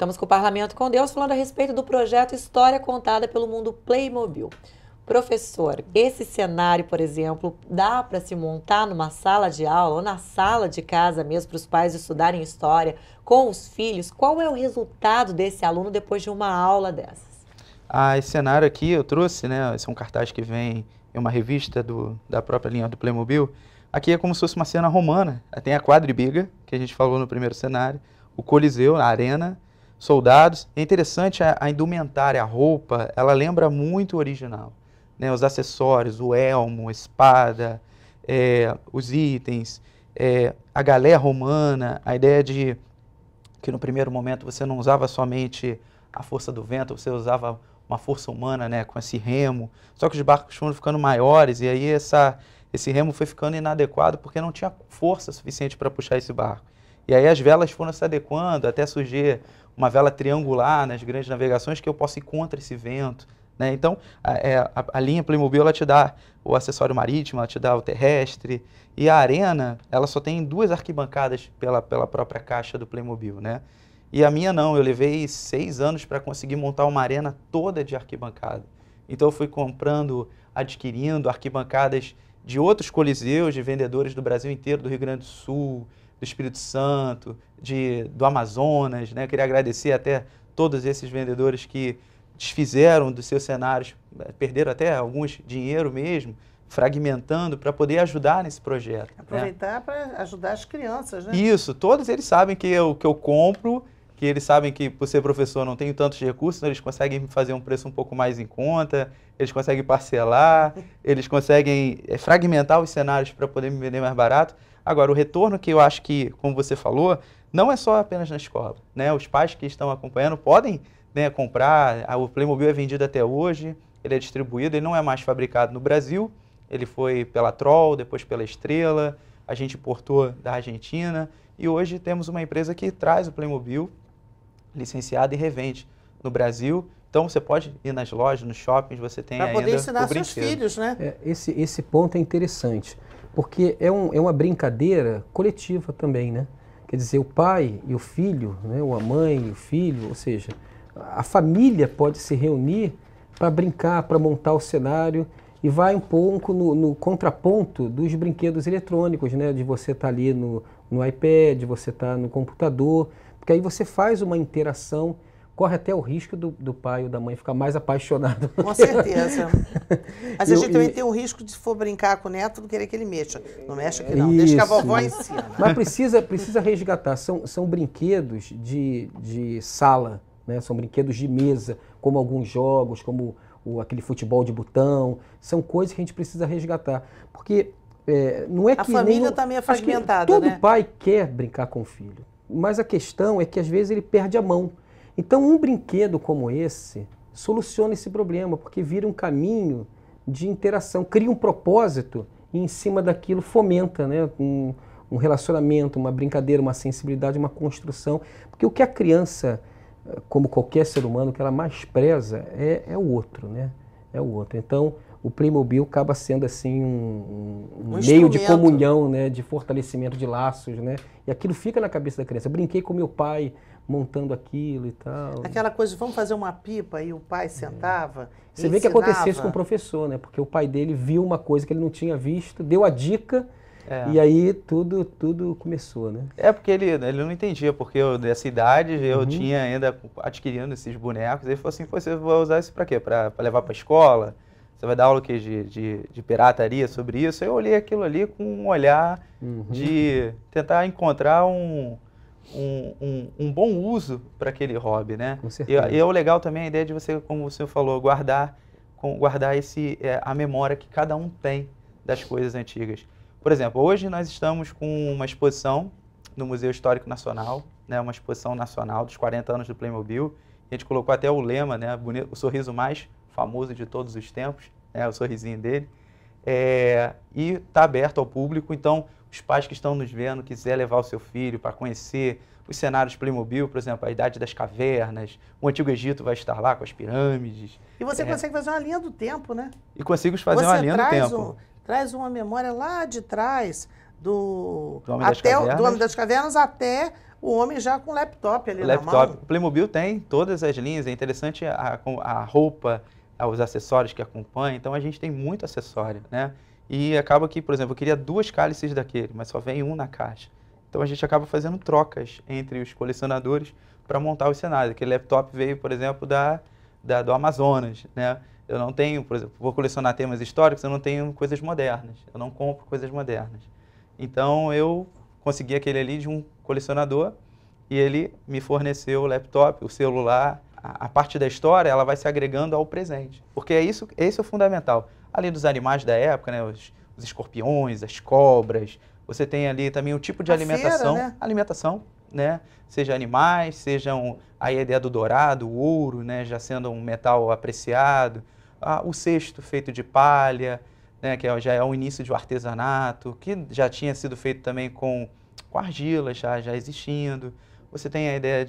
Voltamos com o Parlamento com Deus, falando a respeito do projeto História Contada pelo Mundo Playmobil. Professor, esse cenário, por exemplo, dá para se montar numa sala de aula ou na sala de casa mesmo para os pais estudarem história com os filhos? Qual é o resultado desse aluno depois de uma aula dessas? Esse cenário aqui eu trouxe, né? Esse é um cartaz que vem em uma revista da própria linha do Playmobil. Aqui é como se fosse uma cena romana. Tem a quadribiga, que a gente falou no primeiro cenário, o Coliseu, a arena, soldados. É interessante a indumentária, a roupa, ela lembra muito o original. Né, os acessórios, o elmo, a espada, os itens, a galé romana, a ideia de que no primeiro momento você não usava somente a força do vento, você usava uma força humana, né, com esse remo, só que os barcos foram ficando maiores e aí esse remo foi ficando inadequado porque não tinha força suficiente para puxar esse barco. E aí as velas foram se adequando até surgir uma vela triangular nas grandes navegações que eu possa ir contra esse vento. Né? Então, a linha Playmobil ela te dá o acessório marítimo, ela te dá o terrestre, e a arena ela só tem 2 arquibancadas pela própria caixa do Playmobil. Né? E a minha não, eu levei 6 anos para conseguir montar uma arena toda de arquibancada. Então eu fui adquirindo arquibancadas de outros coliseus, de vendedores do Brasil inteiro, do Rio Grande do Sul, do Espírito Santo, do Amazonas. Né? Eu queria agradecer até todos esses vendedores que desfizeram dos seus cenários, perderam até alguns dinheiro mesmo, fragmentando para poder ajudar nesse projeto. Aproveitar, né? Para ajudar as crianças, né? Isso, todos eles sabem que eu compro, que eles sabem que por ser professor não tenho tantos recursos, então eles conseguem fazer um preço um pouco mais em conta, eles conseguem parcelar, eles conseguem fragmentar os cenários para poder me vender mais barato. Agora, o retorno que eu acho que, como você falou, não é só apenas na escola. Né? Os pais que estão acompanhando podem, né, comprar. O Playmobil é vendido até hoje, ele é distribuído, ele não é mais fabricado no Brasil, ele foi pela Troll, depois pela Estrela, a gente importou da Argentina e hoje temos uma empresa que traz o Playmobil licenciado e revende no Brasil. Então você pode ir nas lojas, nos shoppings, você tem ainda o brinquedo. Para poder ensinar seus filhos, né? Esse ponto é interessante, porque é uma brincadeira coletiva também, né? Quer dizer, o pai e o filho, né? Ou a mãe e o filho, ou seja, a família pode se reunir para brincar, para montar o cenário e vai um pouco no contraponto dos brinquedos eletrônicos, né? De você estar ali no iPad, de você estar no computador, porque aí você faz uma interação, corre até o risco do pai ou da mãe ficar mais apaixonado. Com certeza. Mas a gente também tem o risco de, se for brincar com o neto, não querer que ele mexa. Não mexe aqui não, deixa que a vovó ensina. Mas precisa resgatar, são brinquedos de sala, né? São brinquedos de mesa, como alguns jogos, como aquele futebol de botão, são coisas que a gente precisa resgatar. Porque não é que... A família também é fragmentada, todo né? pai quer brincar com o filho, mas a questão é que às vezes ele perde a mão. Então um brinquedo como esse soluciona esse problema, porque vira um caminho de interação, cria um propósito e em cima daquilo fomenta, né? Um relacionamento, uma brincadeira, uma sensibilidade, uma construção. Porque o que a criança, como qualquer ser humano, que ela mais preza é o outro, né? É o outro. Então, o Playmobil acaba sendo assim um meio de comunhão, né? De fortalecimento de laços, né? E aquilo fica na cabeça da criança. Eu brinquei com meu pai montando aquilo e tal. Aquela coisa de vamos fazer uma pipa e o pai sentava. Você vê que acontecia isso com o professor, né? Porque o pai dele viu uma coisa que ele não tinha visto, deu a dica. E aí tudo começou, né? Porque ele não entendia, porque dessa idade eu tinha ainda adquirindo esses bonecos. Ele falou assim, você vai usar isso para quê? Para levar para a escola? Você vai dar aula de pirataria sobre isso? Eu olhei aquilo ali com um olhar de tentar encontrar um bom uso para aquele hobby, né? Com certeza. E é o legal também a ideia de você, como você falou, guardar a memória que cada um tem das coisas antigas. Por exemplo, hoje nós estamos com uma exposição no Museu Histórico Nacional, né, uma exposição nacional dos 40 anos do Playmobil. A gente colocou até o lema, né, o sorriso mais famoso de todos os tempos, né, o sorrisinho dele. E está aberto ao público, então os pais que estão nos vendo, quiser levar o seu filho para conhecer os cenários Playmobil, por exemplo, a Idade das Cavernas, o Antigo Egito vai estar lá com as pirâmides. E você consegue fazer uma linha do tempo, né? E consigo fazer uma linha do tempo. Traz uma memória lá de trás, do Homem das até Cavernas. do Homem das Cavernas até o homem já com laptop ali O na laptop. mão. O Playmobil tem todas as linhas, é interessante a roupa, os acessórios que acompanham, então a gente tem muito acessório, né? E acaba que, por exemplo, eu queria 2 cálices daquele, mas só vem um na caixa. Então a gente acaba fazendo trocas entre os colecionadores para montar os cenários. Aquele laptop veio, por exemplo, do Amazonas, né? Eu não tenho, por exemplo, vou colecionar temas históricos, eu não tenho coisas modernas, eu não compro coisas modernas. Então eu consegui aquele ali de um colecionador e ele me forneceu o laptop, o celular. A parte da história, ela vai se agregando ao presente, porque esse é o fundamental. Além dos animais da época, né, os escorpiões, as cobras, você tem ali também o tipo de alimentação, feira, né? alimentação, né? Seja animais, sejam a ideia do dourado, o ouro, né, já sendo um metal apreciado, o cesto feito de palha, né, que já é o início de um artesanato, que já tinha sido feito também com argila, já existindo. Você tem a ideia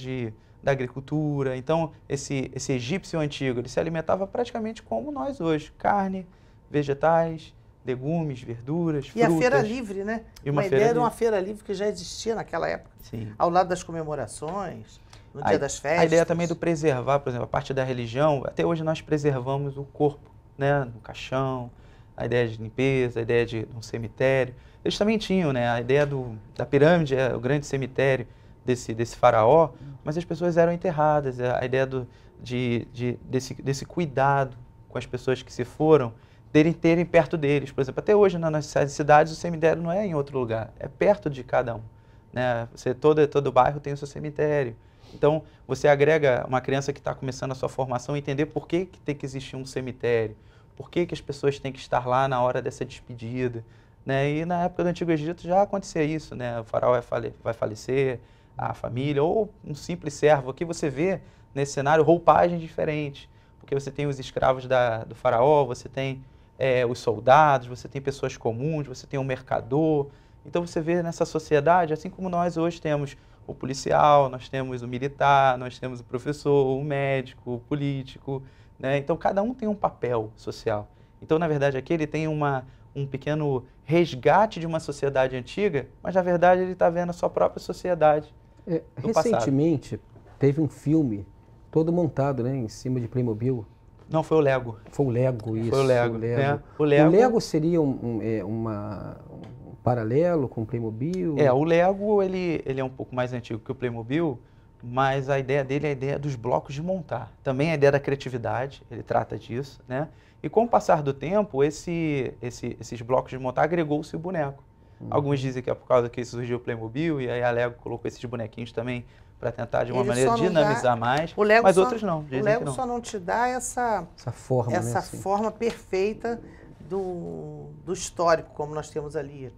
da agricultura. Então, esse egípcio antigo, ele se alimentava praticamente como nós hoje, carne, vegetais, legumes, verduras, frutas. E a feira livre, né? E uma ideia de uma feira livre que já existia naquela época. Sim. Ao lado das comemorações, no dia das festas. A ideia também do preservar, por exemplo, a parte da religião, até hoje nós preservamos o corpo, né? No caixão, a ideia de limpeza, a ideia de um cemitério. Eles também tinham, né? A ideia da pirâmide, o grande cemitério desse faraó, mas as pessoas eram enterradas. A ideia desse cuidado com as pessoas que se foram, terem perto deles. Por exemplo, até hoje nas cidades o cemitério não é em outro lugar, é perto de cada um, né? Todo bairro tem o seu cemitério. Então, você agrega uma criança que está começando a sua formação a entender por que tem que existir um cemitério, por que as pessoas têm que estar lá na hora dessa despedida, né? E na época do Antigo Egito já acontecia isso, né? O faraó vai falecer, a família, ou um simples servo. Aqui você vê, nesse cenário, roupagens diferentes, porque você tem os escravos do faraó, você tem os soldados, você tem pessoas comuns, você tem um mercador. Então você vê nessa sociedade, assim como nós hoje temos o policial, nós temos o militar, nós temos o professor, o médico, o político, né? Então cada um tem um papel social. Então, na verdade, aqui ele tem um pequeno resgate de uma sociedade antiga, mas na verdade ele está vendo a sua própria sociedade do recentemente passado. Teve um filme todo montado, né, em cima de Playmobil. Não, foi o Lego. Foi o Lego, isso. Foi o Lego. Né? O Lego seria um paralelo com o Playmobil? O Lego ele é um pouco mais antigo que o Playmobil, mas a ideia dele é a ideia dos blocos de montar. Também a ideia da criatividade, ele trata disso, né? E com o passar do tempo, esses blocos de montar agregou-se o boneco. Alguns dizem que é por causa que surgiu o Playmobil, e aí a Lego colocou esses bonequinhos também para tentar, de uma maneira, dinamizar mais, mas outros não. O Lego só não te dá essa forma, né, assim, forma perfeita do histórico, como nós temos ali.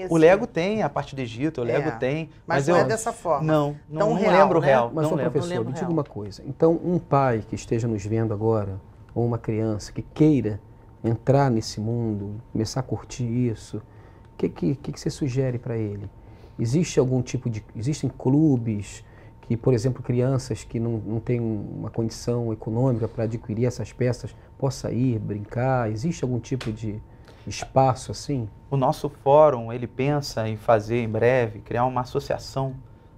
O Lego tem a parte do Egito, o Lego tem... Mas não é dessa forma. Não lembro o real. Mas, professor, me diga uma coisa. Então, um pai que esteja nos vendo agora, ou uma criança que queira entrar nesse mundo, começar a curtir isso, o que você sugere para ele? Existe algum tipo de... Existem clubes que, por exemplo, crianças que não têm uma condição econômica para adquirir essas peças possa ir, brincar? Existe algum tipo de espaço assim? O nosso fórum, ele pensa em fazer, em breve, criar uma associação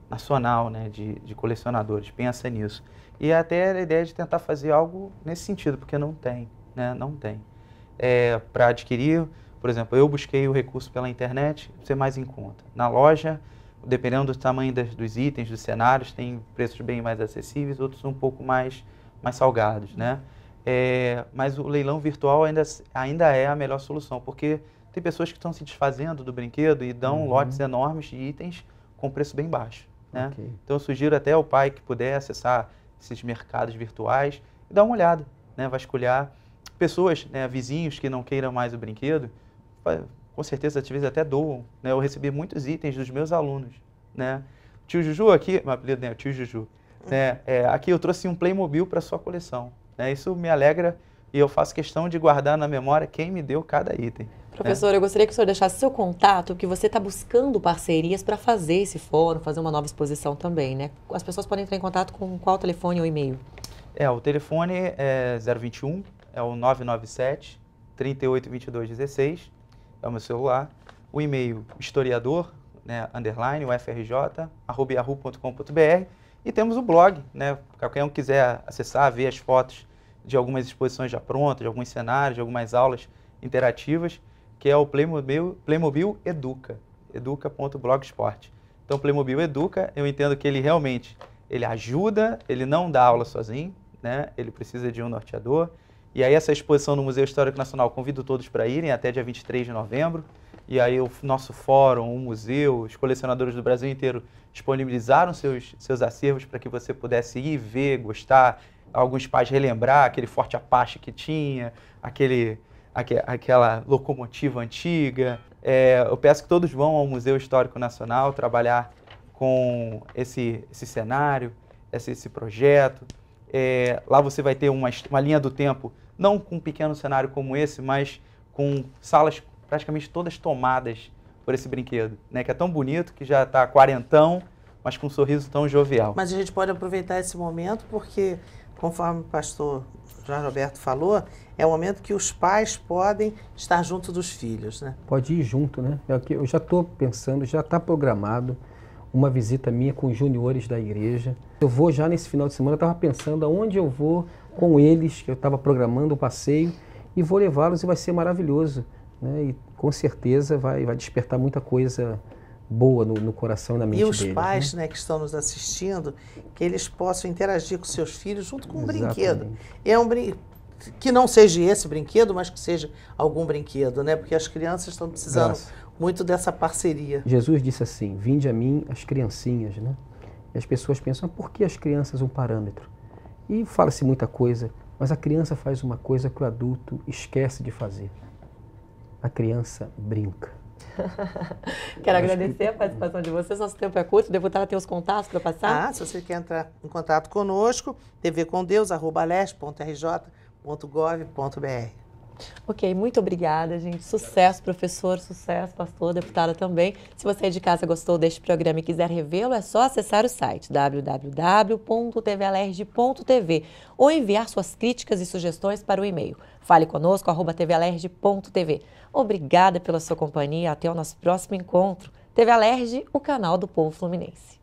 nacional, né, de colecionadores. Pensa nisso. E até a ideia de tentar fazer algo nesse sentido, porque não tem, né? Não tem. Para adquirir... Por exemplo, eu busquei o recurso pela internet, ser mais em conta. Na loja, dependendo do tamanho dos itens, dos cenários, tem preços bem mais acessíveis, outros um pouco mais salgados, né? Mas o leilão virtual ainda é a melhor solução, porque tem pessoas que estão se desfazendo do brinquedo e dão lotes enormes de itens com preço bem baixo, né? Okay. Então eu sugiro até ao pai que puder acessar esses mercados virtuais e dar uma olhada, né? Vasculhar. Pessoas, né, vizinhos que não queiram mais o brinquedo, com certeza, às vezes até doam, né? Eu recebi muitos itens dos meus alunos, né? Tio Juju aqui, meu apelido é Tio Juju, né? Aqui eu trouxe um Playmobil para sua coleção, né? Isso me alegra e eu faço questão de guardar na memória quem me deu cada item. Professor, eu gostaria que o senhor deixasse seu contato, porque você está buscando parcerias para fazer esse fórum, fazer uma nova exposição também, né? As pessoas podem entrar em contato com qual telefone ou e-mail? O telefone é 021, é o 997 382216. É o meu celular. o e-mail historiador, né, underline, ufrj, @yahoo.com.br, e temos o blog, né, qualquer um quiser acessar, ver as fotos de algumas exposições já prontas, de alguns cenários, de algumas aulas interativas, que é o Playmobil Educa, educa.blogspot. Então, o Playmobil Educa, eu entendo que ele realmente ele ajuda, ele não dá aula sozinho, né, ele precisa de um norteador. E aí essa exposição no Museu Histórico Nacional, convido todos para irem até dia 23 de novembro. E aí o nosso fórum, o museu, os colecionadores do Brasil inteiro disponibilizaram seus acervos para que você pudesse ir, ver, gostar, alguns pais relembrar aquele Forte Apache que tinha, aquela locomotiva antiga. Eu peço que todos vão ao Museu Histórico Nacional trabalhar com esse cenário, esse projeto. Lá você vai ter uma linha do tempo, não com um pequeno cenário como esse, mas com salas praticamente todas tomadas por esse brinquedo, né? Que é tão bonito, que já está quarentão, mas com um sorriso tão jovial. Mas a gente pode aproveitar esse momento porque, conforme o pastor João Roberto falou, é o momento que os pais podem estar junto dos filhos, né? Pode ir junto, né? Eu já estou pensando, já está programado uma visita minha com os juniores da igreja. Eu vou já nesse final de semana, eu estava pensando aonde eu vou com eles, que eu estava programando o passeio, e vou levá-los e vai ser maravilhoso, né? E com certeza vai despertar muita coisa boa no coração e na mente deles. E os pais, né? Que estão nos assistindo, que eles possam interagir com seus filhos junto com um Exatamente. brinquedo. É um brinquedo que não seja esse brinquedo, mas que seja algum brinquedo, né? Porque as crianças estão precisando muito dessa parceria. Jesus disse assim: vinde a mim as criancinhas, né? E as pessoas pensam, por que as crianças um parâmetro? E fala-se muita coisa, mas a criança faz uma coisa que o adulto esquece de fazer. A criança brinca. Quero agradecer a participação de vocês. Nosso tempo é curto. O deputado tem os contatos para passar? Se você quer entrar em contato conosco, tvcomdeus@leste.rj.gov.br. Ok, muito obrigada, gente. Sucesso, professor, sucesso, pastor, deputada também. Se você é de casa gostou deste programa e quiser revê-lo, é só acessar o site www.tvalerj.tv ou enviar suas críticas e sugestões para o e-mail faleconosco@tvalerj.tv. Obrigada pela sua companhia. Até o nosso próximo encontro. TV Alerj, o canal do povo fluminense.